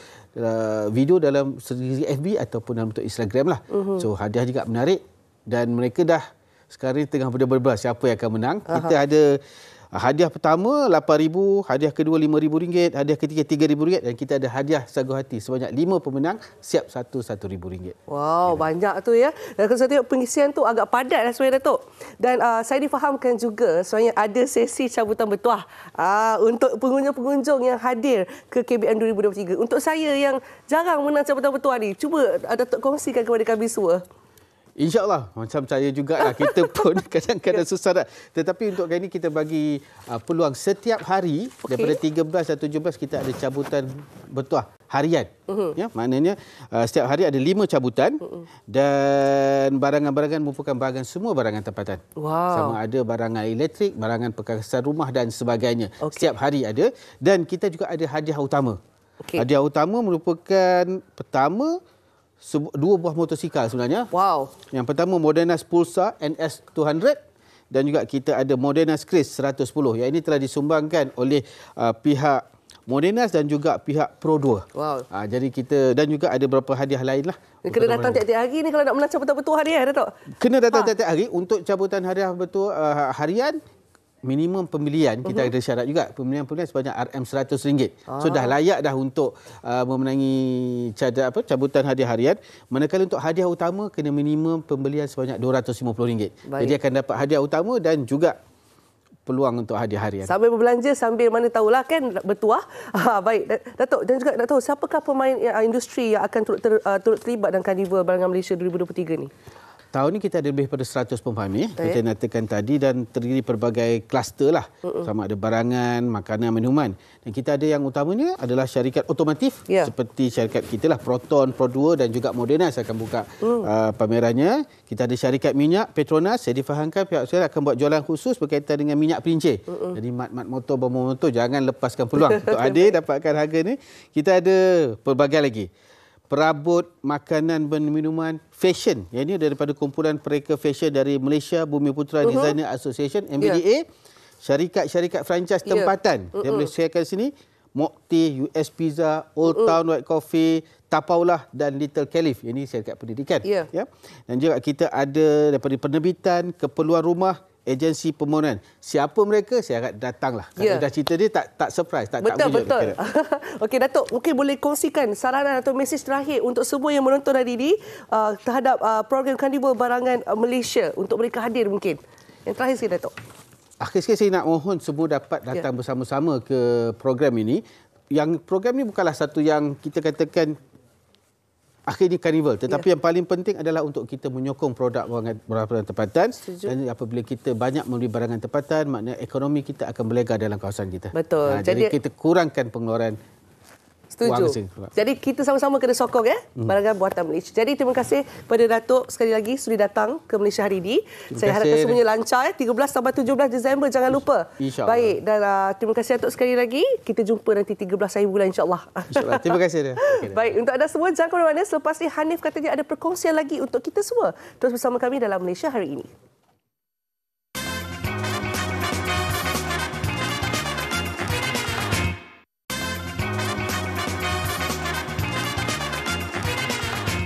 video dalam segi FB ataupun dalam bentuk Instagram lah. So hadiah juga menarik dan mereka dah sekarang tengah berdebar siapa yang akan menang. Kita ada hadiah pertama RM8,000, hadiah kedua RM5,000, hadiah ketiga RM3,000 dan kita ada hadiah sagu hati sebanyak 5 pemenang, siap RM1,000. Wow, banyak tu ya. Dan kalau saya tengok pengisian tu agak padat lah sebenarnya Datuk. Dan saya difahamkan juga sebenarnya ada sesi cabutan bertuah untuk pengunjung-pengunjung yang hadir ke KBM 2023. Untuk saya yang jarang menang cabutan bertuah ni, cuba Datuk kongsikan kepada kami semua. InsyaAllah, macam saya jugalah, kita pun kadang-kadang susah nak. Tetapi untuk kali ini kita bagi peluang setiap hari, daripada 13 dan 17 kita ada cabutan bertuah harian. Ya, maknanya setiap hari ada 5 cabutan dan barangan-barangan merupakan semua barangan tempatan. Sama ada barangan elektrik, barangan perkakasan rumah dan sebagainya. Setiap hari ada dan kita juga ada hadiah utama. Hadiah utama merupakan pertama 2 buah motosikal sebenarnya. Yang pertama Modernas Pulsar NS200 dan juga kita ada Modernas Chris 110. Yang ini telah disumbangkan oleh pihak Modernas dan juga pihak Pro 2. Jadi kita dan juga ada beberapa hadiah lain lah. Kena datang tiap-tiap hari ni kalau nak menang cabutan bertuah harian, Datuk? Kena datang tiap-tiap hari untuk cabutan hadiah bertuah harian. Minimum pembelian kita ada syarat juga. Pembelian sebanyak RM100. So dah layak dah untuk memenangi cabutan hadiah harian. Manakala untuk hadiah utama kena minimum pembelian sebanyak RM250. Jadi akan dapat hadiah utama dan juga peluang untuk hadiah harian. Sambil berbelanja sambil mana tahulah kan bertuah. Baik Datuk, dan juga nak tahu siapakah pemain industri yang akan turut terlibat dalam Karnival Barangan Malaysia 2023 ni? Tahun ini kita ada lebih daripada 100 pempamer, kita nyatakan tadi, dan terdiri pelbagai kluster lah. Sama ada barangan, makanan, minuman. Dan kita ada yang utamanya adalah syarikat otomotif, seperti syarikat kita lah, Proton, Pro 2 dan juga Modernas akan buka pamerannya. Kita ada syarikat minyak, Petronas. Saya difahamkan pihak saya akan buat jualan khusus berkaitan dengan minyak pelincir. Jadi mat-mat motor, bomba motor, jangan lepaskan peluang untuk hadir dapatkan harga ni. Kita ada pelbagai lagi. Perabot, makanan dan minuman, fashion. Yang ini daripada kumpulan pereka fashion dari Malaysia, Bumi Putra Designer Association, MBDA. Syarikat-syarikat franchise tempatan yang boleh sharekan sini. Mokti, US Pizza, Old Town White Coffee, Tapaulah dan Little Caliph. Ini syarikat pendidikan. Dan juga kita ada daripada penerbitan, keperluan rumah, agensi permohonan. Siapa mereka? Saya akan datanglah. Kalau dah cerita dia tak surprise, tak betul. Okey Datuk, mungkin boleh kongsikan saranan atau mesej terakhir untuk semua yang menonton hari ini terhadap program Karnival Barangan Malaysia untuk mereka hadir mungkin. Yang terakhir sekali Datuk. Akhir sekali saya nak mohon semua dapat datang bersama-sama ke program ini. Yang program ini bukanlah satu yang kita katakan akhirnya karnival, tetapi yang paling penting adalah untuk kita menyokong produk barangan tempatan. Dan apabila kita banyak membeli barangan tempatan, maknanya ekonomi kita akan berlegar dalam kawasan kita. Betul. Jadi kita kurangkan pengeluaran. Setuju. Jadi kita sama-sama kena sokong barangan buatan Malaysia. Jadi terima kasih kepada Datuk sekali lagi sudi datang ke Malaysia hari ini. Saya harapkan semuanya lancar 13 sampai 17 Disember jangan lupa. Baik, dan terima kasih Datuk sekali lagi. Kita jumpa nanti 13 hari bulan insya-Allah. Insya-Allah. Terima kasih dia. Baik, untuk anda semua jangan ke mana-mana, selepas ini Hanif katanya ada perkongsian lagi untuk kita semua. Terus bersama kami dalam Malaysia hari ini.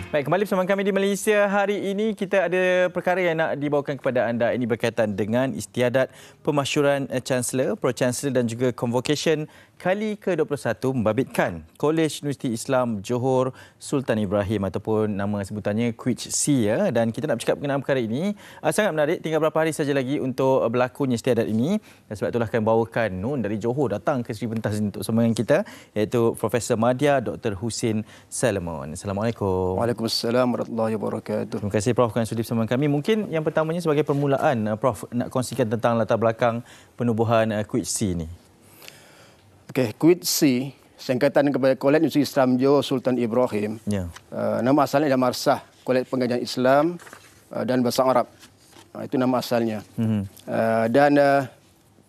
Baik, kembali bersama kami di Malaysia hari ini. Kita ada perkara yang nak dibawakan kepada anda. Ini berkaitan dengan istiadat pemasyuran Chancellor, Pro-Chancellor dan juga Convocation kali ke-21 membabitkan Kolej Universiti Islam Johor Sultan Ibrahim ataupun nama sebutannya QUIC-C ya. Dan kita nak bercakap mengenai perkara ini. Sangat menarik, tinggal beberapa hari saja lagi untuk berlakunya istiadat ini. Dan sebab itulah akan bawakan Nun dari Johor datang ke Seri Pentas untuk bersama dengan kita, iaitu Profesor Madya Dr. Husin Salomon. Assalamualaikum. Waalaikumsalam warahmatullahi wabarakatuh. Terima kasih Prof kerana sudi bersama kami. Mungkin yang pertamanya sebagai permulaan, Prof nak kongsikan tentang latar belakang penubuhan QUIC-C ini. Okey, QUIC-C singkatan kepada Kolej Universiti Islam Johor Sultan Ibrahim. Nama asalnya adalah Marsah, Kolej Pengajian Islam dan Bahasa Arab. Itu nama asalnya. Dan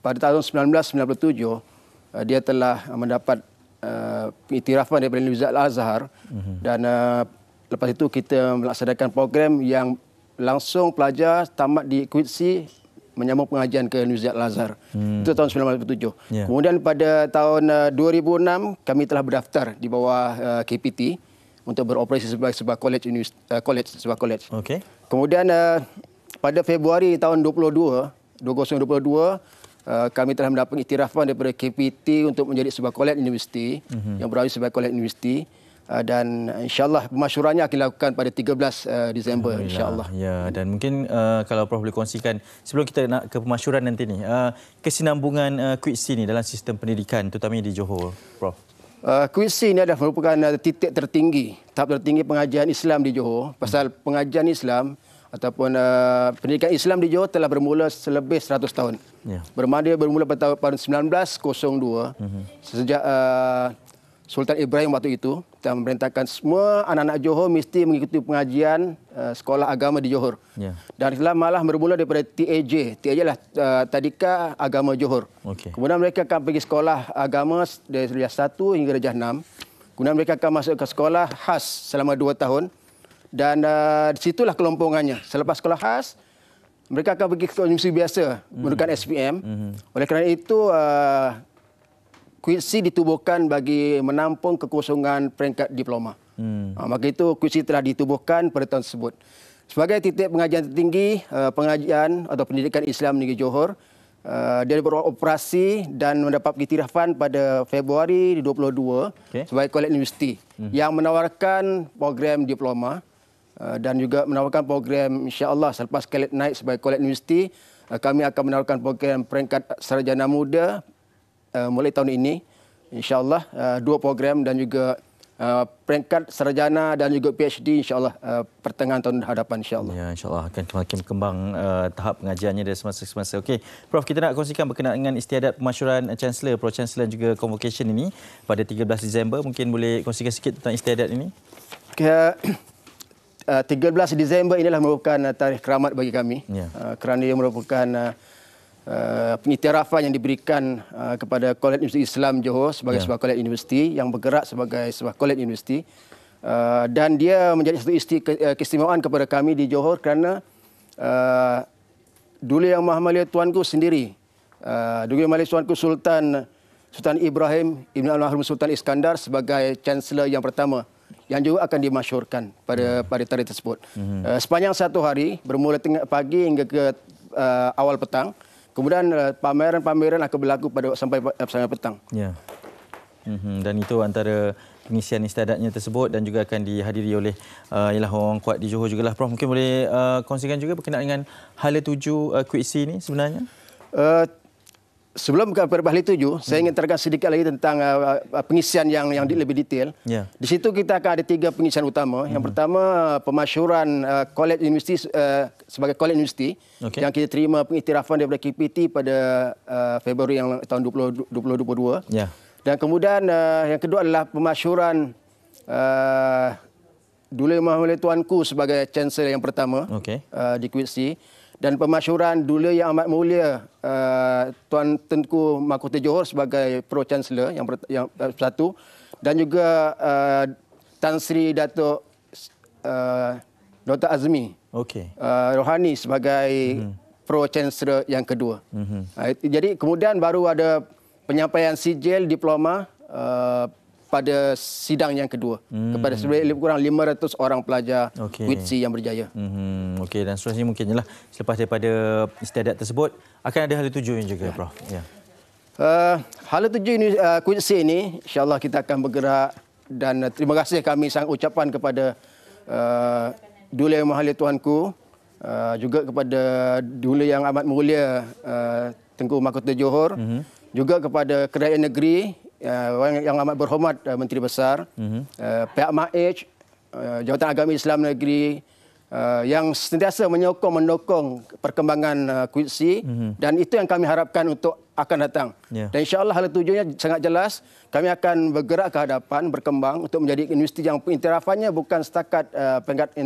pada tahun 1997 dia telah mendapat pengiktirafan daripada Universiti Al-Azhar dan lepas itu kita melaksanakan program yang langsung pelajar tamat di QUIC-C menyambung pengajian ke Universiti Al-Azhar. Itu tahun 1997. Kemudian pada tahun 2006 kami telah berdaftar di bawah KPT untuk beroperasi sebagai sebuah kolej. Kemudian pada Februari tahun 2022 kami telah mendapat iktirafan daripada KPT untuk menjadi sebuah kolej universiti yang berawal sebagai kolej universiti. Dan insyaAllah pemasyurannya akan dilakukan pada 13 Disember insyaAllah. Ya, dan mungkin kalau Prof boleh kongsikan sebelum kita nak ke pemasyuran nanti ni, kesinambungan QUIC-C ni dalam sistem pendidikan terutamanya di Johor, Prof. QUIC-C ini adalah merupakan titik tertinggi, tahap tertinggi pengajian Islam di Johor. Pasal pengajian Islam ataupun pendidikan Islam di Johor telah bermula selebih 100 tahun. Bermula pada tahun 1902 sejak Sultan Ibrahim waktu itu telah memerintahkan semua anak-anak Johor mesti mengikuti pengajian sekolah agama di Johor. Dan Islam malah bermula daripada TAJ. TAJ adalah Tadika Agama Johor. Kemudian mereka akan pergi sekolah agama dari darjah 1 hingga darjah 6. Kemudian mereka akan masuk ke sekolah khas selama 2 tahun. Dan di situlah kelompongannya. Selepas sekolah khas, mereka akan pergi ke universiti biasa menggunakan SPM. Oleh kerana itu, QUIC-C ditubuhkan bagi menampung kekosongan peringkat diploma. Maka itu QUIC-C telah ditubuhkan pada tahun tersebut. Sebagai titik pengajian tertinggi, pengajian atau pendidikan Islam negeri Johor, dia beroperasi dan mendapat pengiktirafan pada Februari 2022 sebagai kolej universiti yang menawarkan program diploma dan juga menawarkan program insya-Allah selepas kolej naik sebagai kolej universiti, kami akan menawarkan program peringkat sarjana muda mulai tahun ini insya-Allah 2 program dan juga peringkat sarjana dan juga PhD insya-Allah pertengahan tahun hadapan insya-Allah. Ya, insya-Allah akan semakin berkembang tahap pengajiannya dari semasa ke semasa. Okey, Prof kita nak kongsikan berkenaan dengan istiadat pemasyuran Chancellor, Pro-Chancellor dan juga Convocation ini pada 13 Disember. Mungkin boleh kongsikan sikit tentang istiadat ini? 13 Disember inilah merupakan tarikh keramat bagi kami kerana ia merupakan pengiktirafan yang diberikan kepada Kolej Universiti Islam Johor sebagai sebuah kolej universiti yang bergerak sebagai sebuah kolej universiti dan dia menjadi satu keistimewaan kepada kami di Johor kerana dulu Yang Maha Mulia Tuanku sendiri, dulu Yang Maha Mulia Tuanku Sultan Ibrahim Ibn Al-Mahrum Sultan Iskandar sebagai Chancellor yang pertama yang juga akan dimasyhurkan pada tarikh tersebut. Sepanjang 1 hari bermula tengah pagi hingga ke awal petang. Kemudian pameran-pameran akan berlaku sampai petang. Ya. Dan itu antara pengisian istiadatnya tersebut dan juga akan dihadiri oleh ialah orang kuat di Johor jugalah. Prof, mungkin boleh kongsikan juga berkenaan dengan Hala 7 Kuitsi ini sebenarnya? Sebelum pada Hala 7, saya ingin terangkan sedikit lagi tentang pengisian yang lebih detail. Yeah. Di situ kita akan ada 3 pengisian utama. Yang pertama, pemasyhuran college universiti sebagai college universiti yang kita terima pengiktirafan daripada KPT pada Februari yang tahun 2022. Yeah. Dan kemudian yang kedua adalah pemasyhuran Duli Yang Maha Mulia Tuanku sebagai Chancellor yang pertama di Kuitsi. Dan pemasyhuran Duli Yang Amat Mulia Tuan Tengku Mahkota Johor sebagai Pro Chancellor yang satu, dan juga Tan Sri Datuk Dr. Azmi Rohani sebagai Pro Chancellor yang kedua. Jadi kemudian baru ada penyampaian sijil diploma pada sidang yang kedua kepada lebih kurang 500 orang pelajar Kuitsi yang berjaya. Okey, dan seterusnya mungkin jelah selepas daripada istiadat tersebut akan ada Hala 7 ini juga, Prof. Ya. Hala 7 ini Kuitsi ini insya-Allah kita akan bergerak, dan terima kasih kami sangat ucapan kepada Duli Yang Maha Mulia Tuanku, juga kepada Duli Yang Amat Mulia Tengku Mahkota Johor, juga kepada Kerajaan Negeri yang amat berhormat Menteri Besar, pihak MAH, Jabatan Agama Islam Negeri, yang sentiasa mendukung perkembangan Kuitsi, dan itu yang kami harapkan untuk akan datang. Dan insya-Allah Hala 7-nya sangat jelas, kami akan bergerak ke hadapan, berkembang untuk menjadi universiti yang pengiktirafan bukan setakat peringkat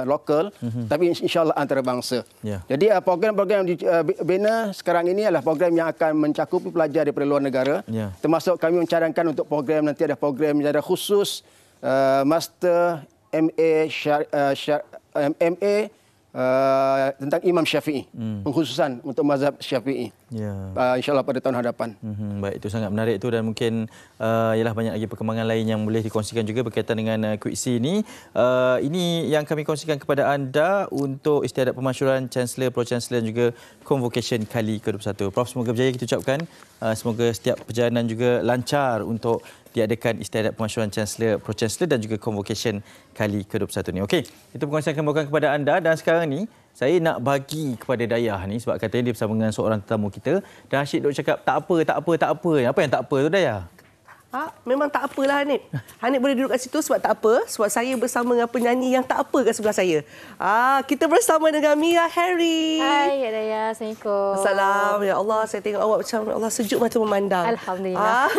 lokal, tapi insya-Allah antarabangsa. Jadi program-program yang dibina sekarang ini adalah program yang akan mencakupi pelajar daripada luar negara. Termasuk kami mencadangkan untuk program, nanti ada program yang ada khusus master MA tentang Imam Syafi'i, pengkhususan untuk mazhab Syafi'i. InsyaAllah pada tahun hadapan. Baik, itu sangat menarik itu, dan mungkin ialah banyak lagi perkembangan lain yang boleh dikongsikan juga berkaitan dengan Kuitsi ini. Ini yang kami kongsikan kepada anda untuk istiadat pemasyhuran Chancellor, Pro Chancellor dan juga Convocation kali ke-21. Prof, semoga berjaya kita ucapkan. Semoga setiap perjalanan juga lancar untuk diadakan istiadat pemasyhuran Chancellor, Pro Chancellor dan juga Convocation kali ke-21 ni. Okey, itu perkongsian kami bawakan kepada anda, dan sekarang ni saya nak bagi kepada Dayah ni sebab katanya dia bersama dengan seorang tetamu kita, dan Asyik duk cakap tak apa. Apa yang tak apa tu, Dayah? Memang tak apalah Hanif. Hanif boleh duduk kat situ sebab tak apa. Sebab saya bersama dengan penyanyi yang tak apa kat sebelah saya. Kita bersama dengan Mia Harry. Hai, Ya Dayah. Assalamualaikum. Assalam. Ya Allah, saya tengok awak macam Allah sejuk mata memandang. Alhamdulillah.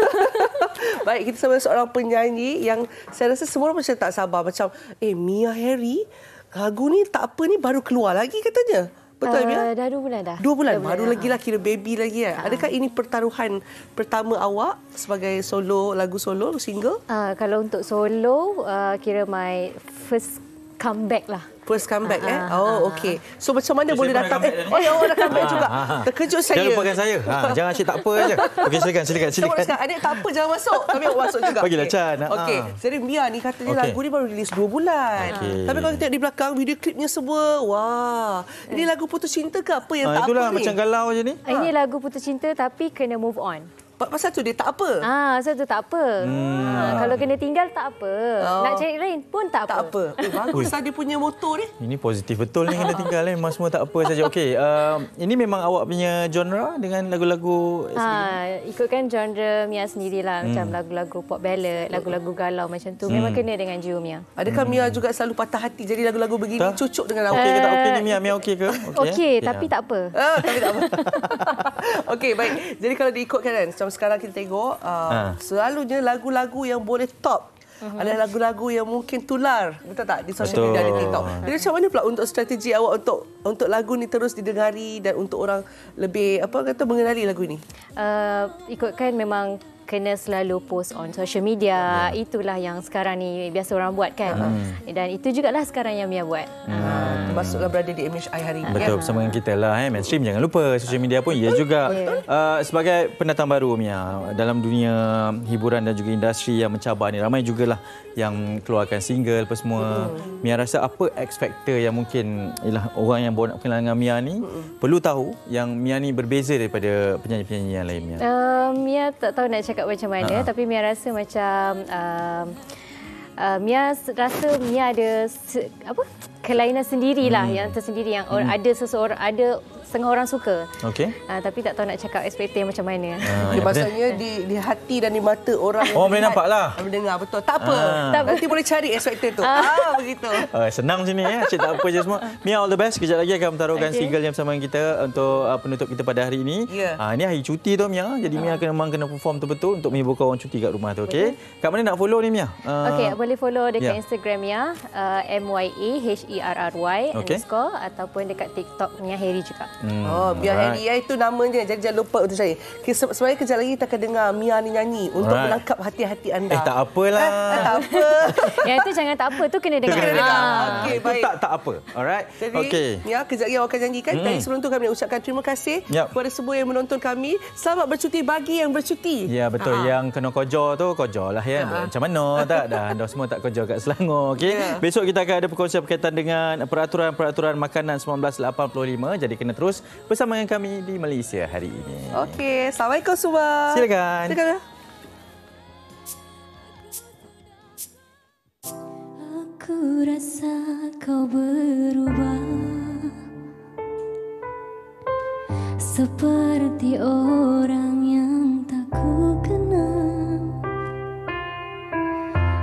Baik, kita sama seorang penyanyi yang saya rasa semua orang macam tak sabar. Macam, Mia Harry, lagu ni tak apa ni baru keluar lagi katanya. Betul, Mia? Dah 2 bulan dah. 2 bulan? Baru lagi lah, kira baby lagi kan? Adakah ini pertaruhan pertama awak sebagai solo, lagu solo, single? Kalau untuk solo, kira my first comeback lah. First comeback okey. So macam mana boleh datang? Awak dah comeback juga. Terkejut saya. Jangan lupakan saya. Jangan Asyik tak apa aja. Okey, silakan. Saya cakap, adik tak apa, jangan masuk. Tapi awak masuk juga. Bagilah Chan. Okey. Jadi Mia ni katanya lagu ni baru rilis 2 bulan. Tapi kalau kita tengok di belakang video klipnya semua, wah. Ini lagu putus cinta ke apa yang tak apa ni? Itulah macam galau je ni. Ini lagu putus cinta tapi kena move on. Pasal tu dia tak apa? Pasal tu tak apa. Kalau kena tinggal tak apa. Nak cari lain pun tak apa. Tak apa. Baguslah dia punya motor ni. Ini positif betul ni, kena tinggal memang semua tak apa saja. Okey, ini memang awak punya genre dengan lagu-lagu ikutkan genre Mia sendirilah, macam lagu-lagu pop ballad, lagu-lagu galau macam tu. Memang kena dengan jiwa Mia. Adakah Mia juga selalu patah hati jadi lagu-lagu begini cocok dengan awak? Okey ke tak okey ni Mia? Mia okey ke? Okey, tapi tak apa. Tapi tak apa. Okey, baik. Jadi kalau diikutkan kan, sekarang kita tengok selalunya lagu-lagu yang boleh top adalah lagu-lagu yang mungkin tular, betul tak, di sosial media, di TikTok. Jadi macam mana pula untuk strategi awak untuk lagu ni terus didengari dan untuk orang lebih mengenali lagu ini? Ikutkan memang kena selalu post on social media. Itulah yang sekarang ni biasa orang buat kan. Dan itu jugalah sekarang yang Mia buat. Termasuklah berada di MHI hari ini. Betul, bersama dengan kita lah. Mainstream jangan lupa, social media pun ia juga. Sebagai pendatang baru Mia dalam dunia hiburan dan juga industri yang mencabar ni, ramai jugalah yang keluarkan single apa semua. Mia rasa apa X factor yang mungkin ialah orang yang baru nak kenal dengan Mia ni perlu tahu yang Mia ni berbeza daripada penyanyi-penyanyi yang lain, Mia? Mia tak tahu nak cakap macam mana, tapi Mia rasa macam Mia rasa Mia ada kelainan sendirilah yang tersendiri, yang ada seseorang, ada setengah orang suka. Okey. Tapi tak tahu nak cakap ekspektasi macam mana. Maksudnya di hati dan di mata orang. Boleh nampak lah. Mendengar betul. Tak apa. Nanti boleh cari ekspektasi tu. Begitu. Senang sini ya. Cik tak apa je semua. Mia, all the best. Kejap lagi akan mentaruhkan single yang bersama kita untuk penutup kita pada hari ini. Ini hari cuti tu Mia. Jadi Mia memang kena perform betul-betul untuk menghiburkan orang cuti kat rumah tu. Okey. Kat mana nak follow ni Mia? Okey, boleh follow dekat Instagram Mia, MYAHERRY _ ataupun dekat TikTok Mia Heri juga. Biar Heri itu namanya. Jadi jangan lupa untuk saya. Sebenarnya kejap lagi kita akan dengar Mia ni nyanyi untuk menangkap hati-hati anda. Tak apalah. Tak apa. Yang itu jangan tak apa tu kena dengar. Okey, baik. Tak apa. Alright. Jadi Mia kejap lagi awak akan nyanyikan. Tapi sebelum tu kami nak ucapkan terima kasih kepada semua yang menonton kami. Selamat bercuti bagi yang bercuti. Ya, betul. Yang kena kojor tu kojor lah ya. Macam mana tak? Dah semua tak kojor kat Selangor. Okey. Besok kita akan ada perkongsian berkaitan dengan peraturan-peraturan makanan 1985. Jadi kena terus bersama dengan kami di Malaysia hari ini. Okey, Assalamualaikum semua. Silakan. Aku rasa kau berubah seperti orang yang tak ku kenal.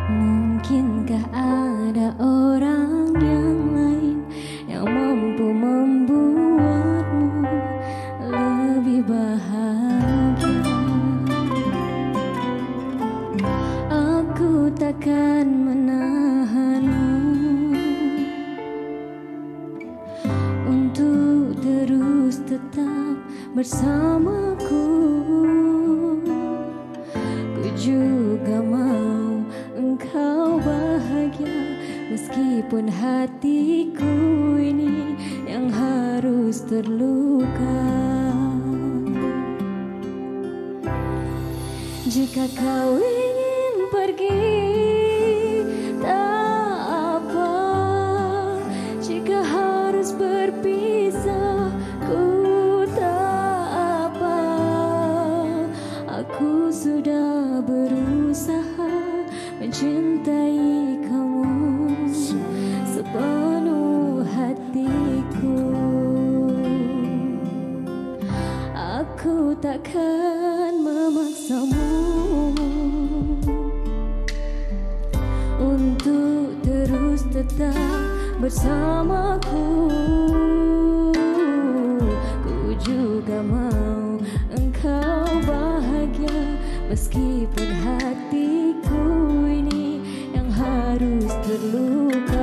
Mungkinkah ada orang yang lain yang mampu membuatmu lebih bahagia? Aku takkan menahanmu untuk terus tetap bersamaku. Ku juga mau engkau bahagia, meskipun hatiku ini yang harus terluka. Jika kau ingin pergi, tak apa. Jika harus berpisah, ku tak apa. Aku sudah berusaha mencintai kamu sepenuh hatiku. Aku takkan memaksamu untuk terus tetap bersamaku. Ku juga mau engkau bahagia, meskipun hatiku ini yang harus terluka.